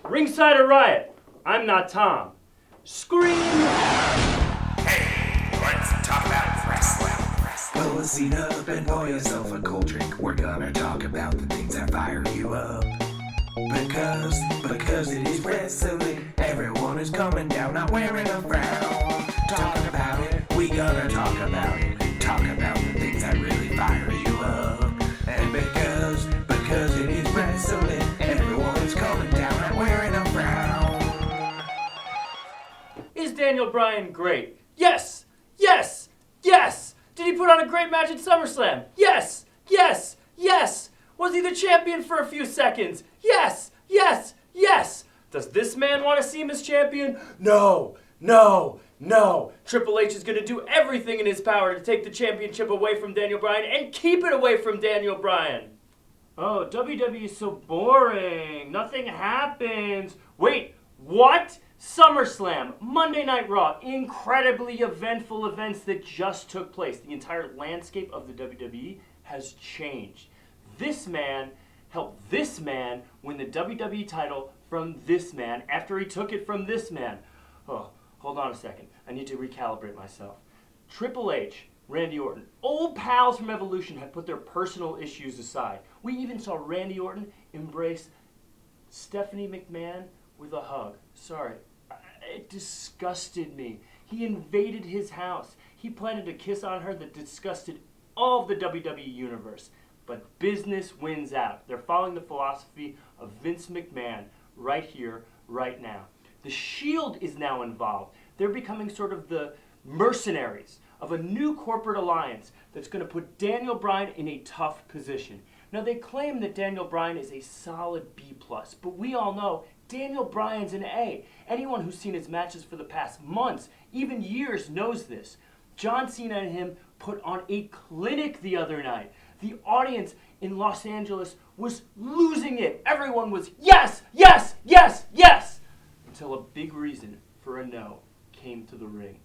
Ringside or Riot? I'm not Tom. Scream! Hey, let's talk about wrestling. Pull a seat up and pour yourself a cold drink. We're gonna talk about the things that fire you up. Because it is wrestling. Everyone is coming down, not wearing a frown. Talk about it, we gonna talk about it. Talk about the things that really fire you up. And because it is wrestling, everyone is coming down, not wearing a frown. Is Daniel Bryan great? Yes! Yes! Yes! Did he put on a great match at SummerSlam? Yes! Yes! Yes! Was he the champion for a few seconds? Yes! Yes! Yes! Does this man want to see him as champion? No! No! No! Triple H is going to do everything in his power to take the championship away from Daniel Bryan and keep it away from Daniel Bryan. Oh, WWE is so boring. Nothing happens. Wait, what? SummerSlam, Monday Night Raw, incredibly eventful events that just took place. The entire landscape of the WWE has changed. This man helped this man win the WWE title from this man after he took it from this man. Oh, hold on a second. I need to recalibrate myself. Triple H, Randy Orton, old pals from Evolution had put their personal issues aside. We even saw Randy Orton embrace Stephanie McMahon with a hug. Sorry, it disgusted me. He invaded his house. He planted a kiss on her that disgusted all of the WWE universe. But business wins out. They're following the philosophy of Vince McMahon right here, right now. The Shield is now involved. They're becoming sort of the mercenaries of a new corporate alliance that's going to put Daniel Bryan in a tough position. Now, they claim that Daniel Bryan is a solid B+, but we all know Daniel Bryan's an A. Anyone who's seen his matches for the past months, even years, knows this. John Cena and him put on a clinic the other night. The audience in Los Angeles was losing it. Everyone was yes, yes, yes, yes, until a big reason for a no came to the ring.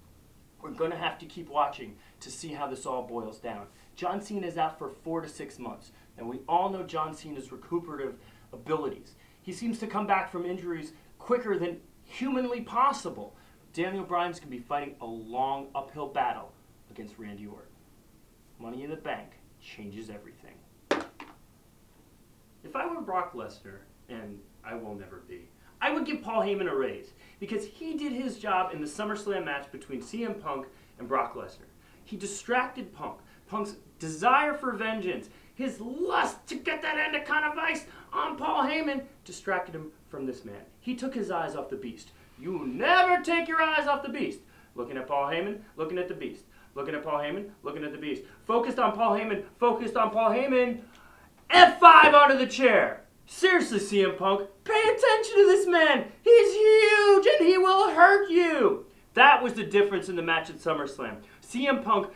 We're going to have to keep watching to see how this all boils down. John Cena is out for 4 to 6 months, and we all know John Cena's recuperative abilities. He seems to come back from injuries quicker than humanly possible. Daniel Bryan's going to be fighting a long uphill battle against Randy Orton. Money in the Bank changes everything. If I were Brock Lesnar, and I will never be, I would give Paul Heyman a raise because he did his job in the SummerSlam match between CM Punk and Brock Lesnar. He distracted Punk. Punk's desire for vengeance, his lust to get that anaconda vice on Paul Heyman, distracted him from this man. He took his eyes off the beast. You never take your eyes off the beast. Looking at Paul Heyman, looking at the beast. Looking at Paul Heyman, looking at the beast. Focused on Paul Heyman, focused on Paul Heyman. F5 onto the chair. Seriously, CM Punk, pay attention to this man. He's huge and he will hurt you. That was the difference in the match at SummerSlam. CM Punk's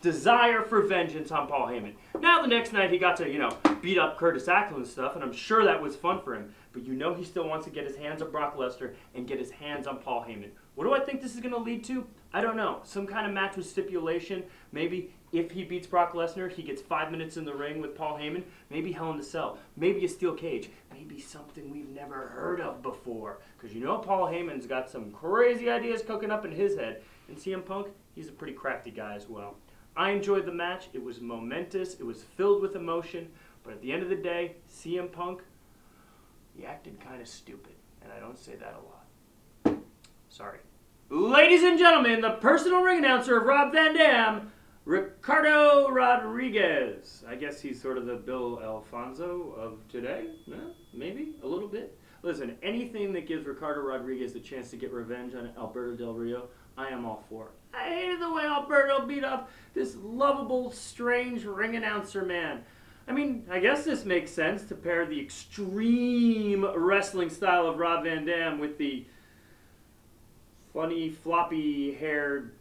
desire for vengeance on Paul Heyman. Now the next night he got to, beat up Curtis Axel and stuff, and I'm sure that was fun for him. But he still wants to get his hands on Brock Lesnar and get his hands on Paul Heyman. What do I think this is going to lead to? I don't know. Some kind of match with stipulation. Maybe if he beats Brock Lesnar, he gets 5 minutes in the ring with Paul Heyman. Maybe Hell in a Cell. Maybe a steel cage. Maybe something we've never heard of before. Because Paul Heyman's got some crazy ideas cooking up in his head. And CM Punk, he's a pretty crafty guy as well. I enjoyed the match. It was momentous. It was filled with emotion. But at the end of the day, CM Punk, he acted kind of stupid. And I don't say that a lot. Sorry. Ladies and gentlemen, the personal ring announcer of Rob Van Dam, Ricardo Rodriguez. I guess he's sort of the Bill Alfonso of today. Yeah, maybe a little bit. Listen, anything that gives Ricardo Rodriguez the chance to get revenge on Alberto Del Rio, I am all for. I hated the way Alberto beat up this lovable, strange ring announcer man. I mean, I guess this makes sense to pair the extreme wrestling style of Rob Van Dam with the funny, floppy-haired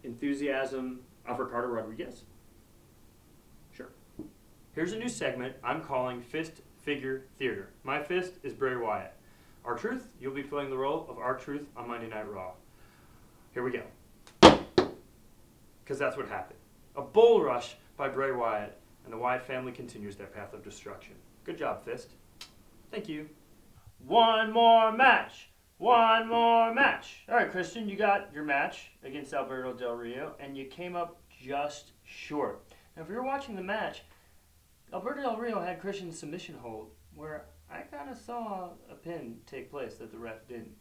enthusiasm of Ricardo Rodriguez. Sure. Here's a new segment I'm calling Fist Figure Theater. My fist is Bray Wyatt. R-Truth, you'll be playing the role of R-Truth on Monday Night Raw. Here we go. Because that's what happened. A bull rush by Bray Wyatt, and the Wyatt family continues their path of destruction. Good job, Fist. Thank you. One more match. One more match. All right, Christian, you got your match against Alberto Del Rio, and you came up just short. Now, if you're watching the match, Alberto Del Rio had Christian's submission hold, where I kind of saw a pin take place that the ref didn't.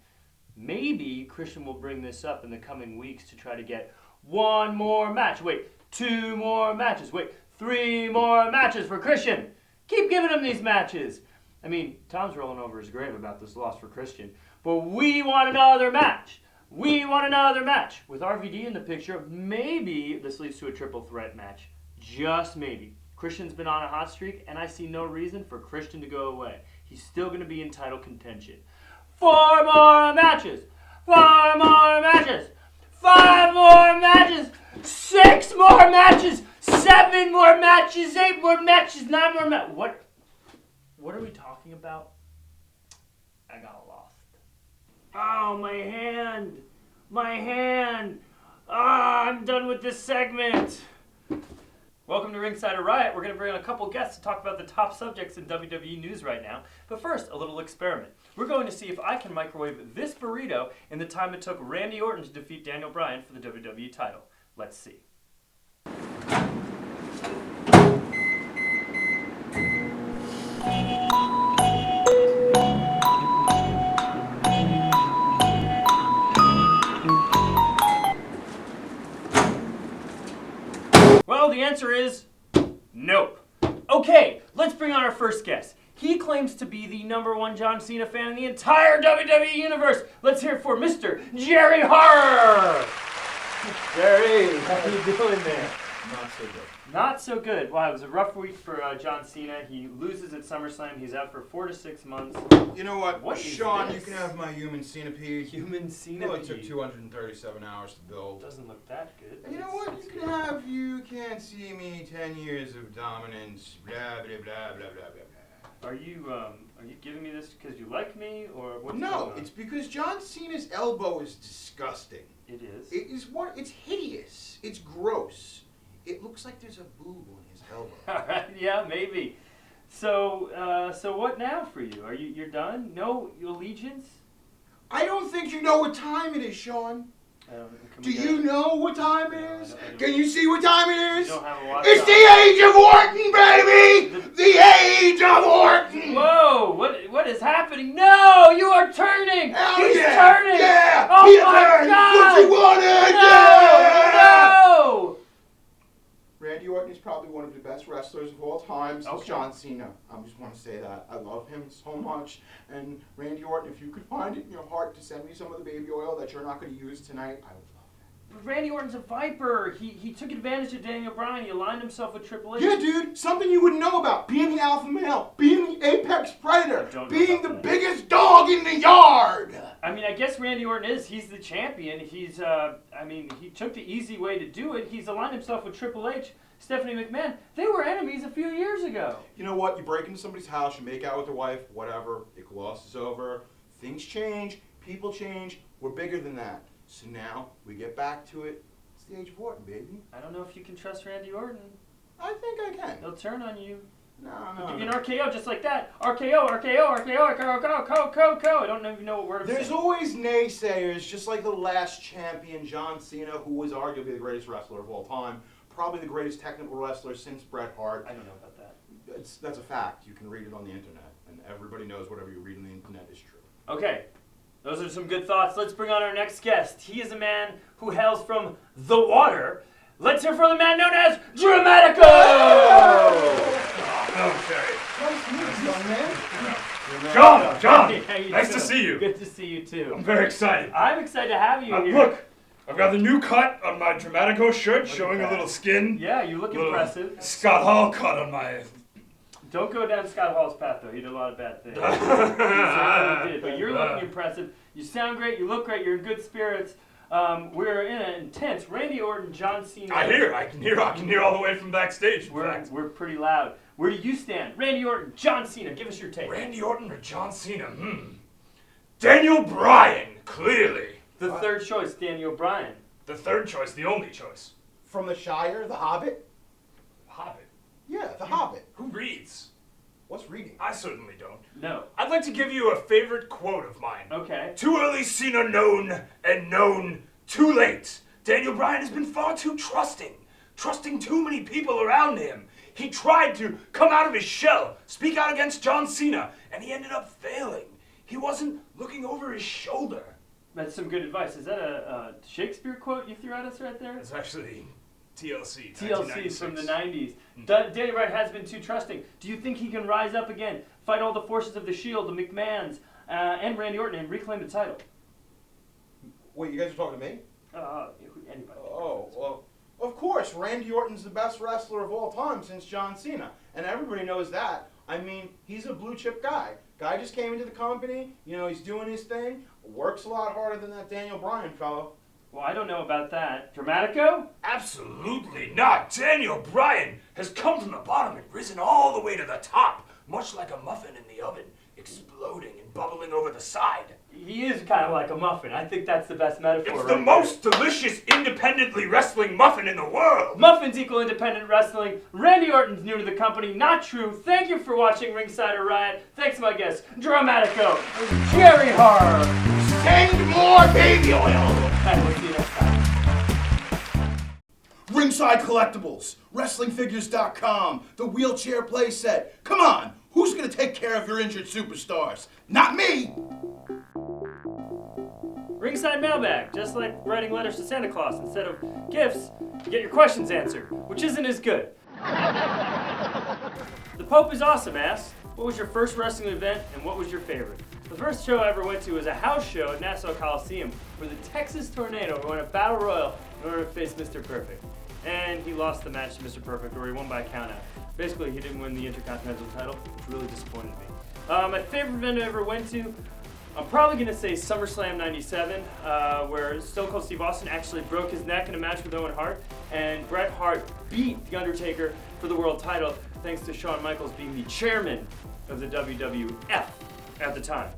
Maybe Christian will bring this up in the coming weeks to try to get one more match. Wait, two more matches. Wait, three more matches for Christian. Keep giving him these matches. I mean, Tom's rolling over his grave about this loss for Christian, but we want another match. We want another match. With RVD in the picture, maybe this leads to a triple threat match. Just maybe. Christian's been on a hot streak, and I see no reason for Christian to go away. He's still going to be in title contention. 4 more matches. 4 more matches. 5 more matches. 6 more matches. 7 more matches. 8 more matches. 9 more matches. What are we talking about? I got lost. Oh, my hand. My hand. I'm done with this segment. Welcome to Ringside Riot. We're going to bring on a couple guests to talk about the top subjects in WWE news right now. But first, a little experiment. We're going to see if I can microwave this burrito in the time it took Randy Orton to defeat Daniel Bryan for the WWE title. Let's see. Well, the answer is nope. Okay, let's bring on our first guest. He claims to be the #1 John Cena fan in the entire WWE universe. Let's hear it for Mr. Jerry Horror. Jerry, how you doing there? Not so good. Not so good. Wow, it was a rough week for John Cena. He loses at SummerSlam. He's out for 4 to 6 months. You know what? What is Sean, this? you can have my human centipede. Human It Cena. only took 237 hours to build. Doesn't look that good. And you know what? You can have You Can't See Me 10 years of dominance. Blah, blah, blah, blah, blah, blah, blah. Are you giving me this because you like me, or what's No, going on? it's because John Cena's elbow is disgusting. It is. It is what? It's hideous. It's gross. It looks like there's a boob on his elbow. All right, yeah, maybe. So what now for you? You're done? No allegiance? I don't think you know what time it is, Sean. Do you know what time it is? I don't. Can you see what time it is? Don't have a watch It's on. the age of Orton, baby! The age of Orton! Whoa! What is happening? No! You are turning! Hell He's yeah! turning! Yeah! Oh He my turned! God! What you wanted! No! Yeah! No! Randy Orton is probably one of the best wrestlers of all time since Okay. John Cena. I just want to say that. I love him so much. And Randy Orton, if you could find it in your heart to send me some of the baby oil that you're not going to use tonight, I would love that. But Randy Orton's a viper. He took advantage of Daniel Bryan. He aligned himself with Triple H. Yeah, dude, something you wouldn't know about. Being the alpha male, being the apex predator, I don't know being the about that. biggest dog in the yard. I mean, I guess Randy Orton he's the champion. He took the easy way to do it. He's aligned himself with Triple H, Stephanie McMahon. They were enemies a few years ago. You know what? You break into somebody's house, you make out with their wife, whatever, it glosses over. Things change, people change, we're bigger than that. So now, we get back to it. It's the age of Orton, baby. I don't know if you can trust Randy Orton. I think I can. He'll turn on you. No, He'll no, give you no. an RKO just like that. RKO, RKO, RKO, RKO. I don't even know what word I'm There's saying. always naysayers, just like the last champion, John Cena, who was arguably the greatest wrestler of all time. Probably the greatest technical wrestler since Bret Hart. I don't know about that. That's a fact. You can read it on the internet, and everybody knows whatever you read on the internet is true. Okay, those are some good thoughts. Let's bring on our next guest. He is a man who hails from the water. Let's hear from the man known as Dramatico! John, How you nice to doing? see you. Good to see you too. I'm very excited. I'm excited to have you here. Look, I've got the new cut on my Dramatico shirt, showing that. a little skin. Yeah, you look Little impressive. Scott Hall cut on my... Don't go down Scott Hall's path though. He did a lot of bad things. He certainly did. But you're looking impressive. You sound great. You look great. You're in good spirits. We're in an intense Randy Orton, John Cena. I can hear all the way from backstage. in fact. We're pretty loud. Where do you stand? Randy Orton, John Cena. Give us your take. Randy Orton or John Cena? Daniel Bryan, clearly. The third choice, Daniel Bryan. The third choice, the only choice. From the Shire, the Hobbit? Hobbit. Yeah, the Hobbit. Who reads? What's reading? I certainly don't. No. I'd like to give you a favorite quote of mine. Okay. Too early seen or known, and known too late. Daniel Bryan has been far too trusting too many people around him. He tried to come out of his shell, speak out against John Cena, and he ended up failing. He wasn't looking over his shoulder. That's some good advice. Is that a Shakespeare quote you threw at us right there? It's actually TLC. TLC from the 90s. Daniel Bryan has been too trusting. Do you think he can rise up again, fight all the forces of the Shield, the McMahons, and Randy Orton, and reclaim the title? Wait, you guys are talking to me? Anybody. Oh, well, of course, Randy Orton's the best wrestler of all time since John Cena. And everybody knows that. I mean, he's a blue chip guy. Guy just came into the company, you know, he's doing his thing, works a lot harder than that Daniel Bryan fellow. Well, I don't know about that. Dramatico? Absolutely not. Daniel Bryan has come from the bottom and risen all the way to the top, much like a muffin in the oven, exploding and bubbling over the side. He is kind of like a muffin. I think that's the best metaphor. It's right the there. most delicious independently wrestling muffin in the world. Muffins equal independent wrestling. Randy Orton's new to the company. Not true. Thank you for watching Ringside Riot. Thanks to my guests, Dramatico, Jerry Harr. Send more baby oil. And we'll see you next time. Ringside Collectibles, WrestlingFigures.com, the wheelchair playset. Come on, who's gonna take care of your injured superstars? Not me! Ringside Mailbag, just like writing letters to Santa Claus. Instead of gifts, you get your questions answered, which isn't as good. The Pope is awesome asks, what was your first wrestling event and what was your favorite? The first show I ever went to was a house show at Nassau Coliseum where the Texas Tornado won a battle royal in order to face Mr. Perfect. And he lost the match to Mr. Perfect, or he won by a countout. Basically, he didn't win the Intercontinental title, which really disappointed me. My favorite event I ever went to, I'm probably going to say SummerSlam 97, where Stone Cold Steve Austin actually broke his neck in a match with Owen Hart, and Bret Hart beat The Undertaker for the world title, thanks to Shawn Michaels being the chairman of the WWF at the time.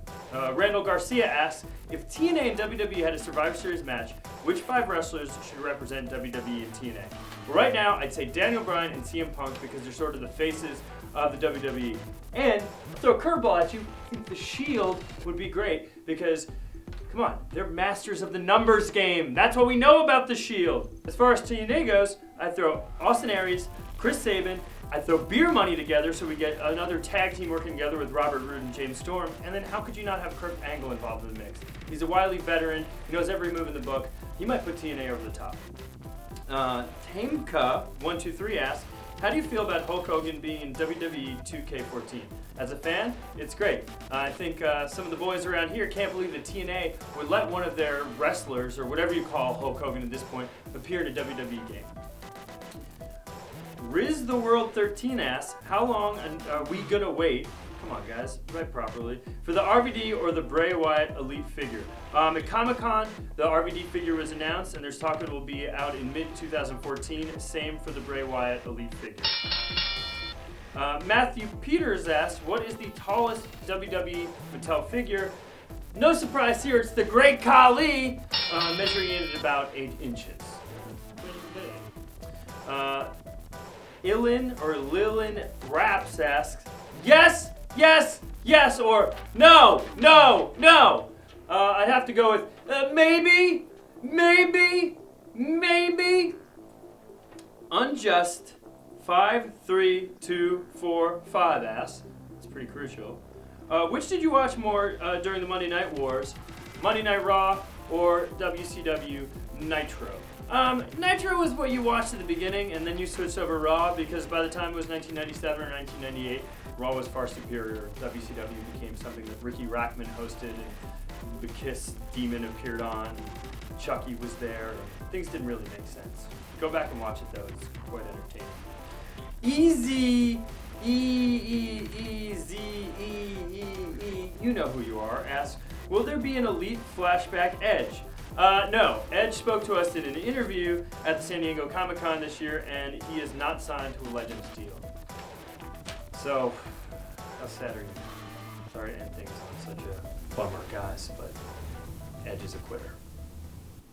Randall Garcia asks, if TNA and WWE had a Survivor Series match, which 5 wrestlers should represent WWE and TNA? Well, right now, I'd say Daniel Bryan and CM Punk because they're sort of the faces of the WWE. And I'll throw a curveball at you. I think the Shield would be great because, come on, they're masters of the numbers game. That's what we know about the Shield. As far as TNA goes, I'd throw Austin Aries, Chris Sabin, I'd throw Beer Money together so we get another tag team working together with Robert Roode and James Storm. And then how could you not have Kurt Angle involved in the mix? He's a wily veteran. He knows every move in the book. He might put TNA over the top. Tameka123 asks, how do you feel about Hulk Hogan being in WWE 2K14? As a fan, it's great. I think some of the boys around here can't believe that TNA would let one of their wrestlers, or whatever you call Hulk Hogan at this point, appear in a WWE game. Riz the World 13 asks, how long are we gonna wait? Come on, guys, write properly. For the RVD or the Bray Wyatt Elite figure. At Comic-Con, the RVD figure was announced, and there's talk it will be out in mid-2014. Same for the Bray Wyatt Elite figure. Matthew Peters asks, what is the tallest WWE Mattel figure? No surprise here, it's the Great Khali, measuring in at about 8 inches. Lilin Raps asks, yes, yes, yes, or no, no, no. I'd have to go with maybe, maybe, maybe. Unjust 53245 asks, it's pretty crucial. Which did you watch more during the Monday Night Wars, Monday Night Raw, or WCW Nitro? Nitro was what you watched at the beginning, and then you switched over Raw, because by the time it was 1997 or 1998, Raw was far superior. WCW became something that Ricky Rackman hosted, and the Kiss Demon appeared on, and Chucky was there, and things didn't really make sense. Go back and watch it, though. It's quite entertaining. Easy, you know who you are, asks, will there be an Elite Flashback Edge? No. Edge spoke to us in an interview at the San Diego Comic-Con this year, and he is not signed to a Legends deal. So, how sad are you? Sorry to end things on such a bummer, guys, but Edge is a quitter.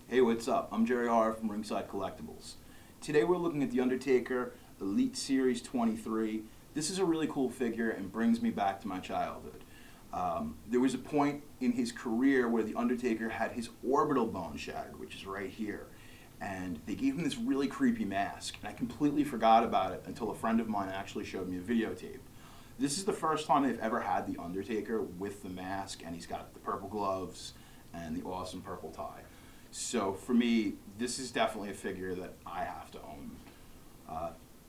Hey, what's up? I'm Jerry Harr from Ringside Collectibles. Today we're looking at The Undertaker Elite Series 23. This is a really cool figure and brings me back to my childhood. There was a point in his career where The Undertaker had his orbital bone shattered, which is right here. And they gave him this really creepy mask. And I completely forgot about it until a friend of mine actually showed me a videotape. This is the first time they've ever had The Undertaker with the mask, and he's got the purple gloves and the awesome purple tie. So for me, this is definitely a figure that I have to own.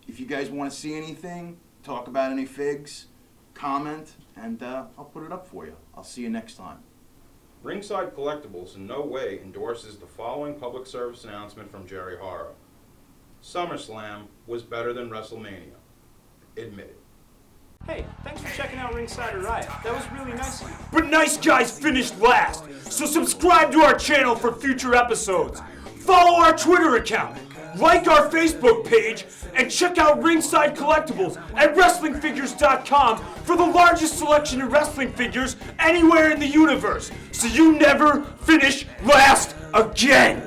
If you guys want to see anything, talk about any figs, comment, and I'll put it up for you. I'll see you next time. Ringside Collectibles in no way endorses the following public service announcement from Jerry Haro. SummerSlam was better than WrestleMania. Admitted. Hey, thanks for checking out Ringside Riot. That was really nice of you. But nice guys finished last, so subscribe to our channel for future episodes. Follow our Twitter account, like our Facebook page, and check out Ringside Collectibles at WrestlingFigures.com for the largest selection of wrestling figures anywhere in the universe, so you never finish last again!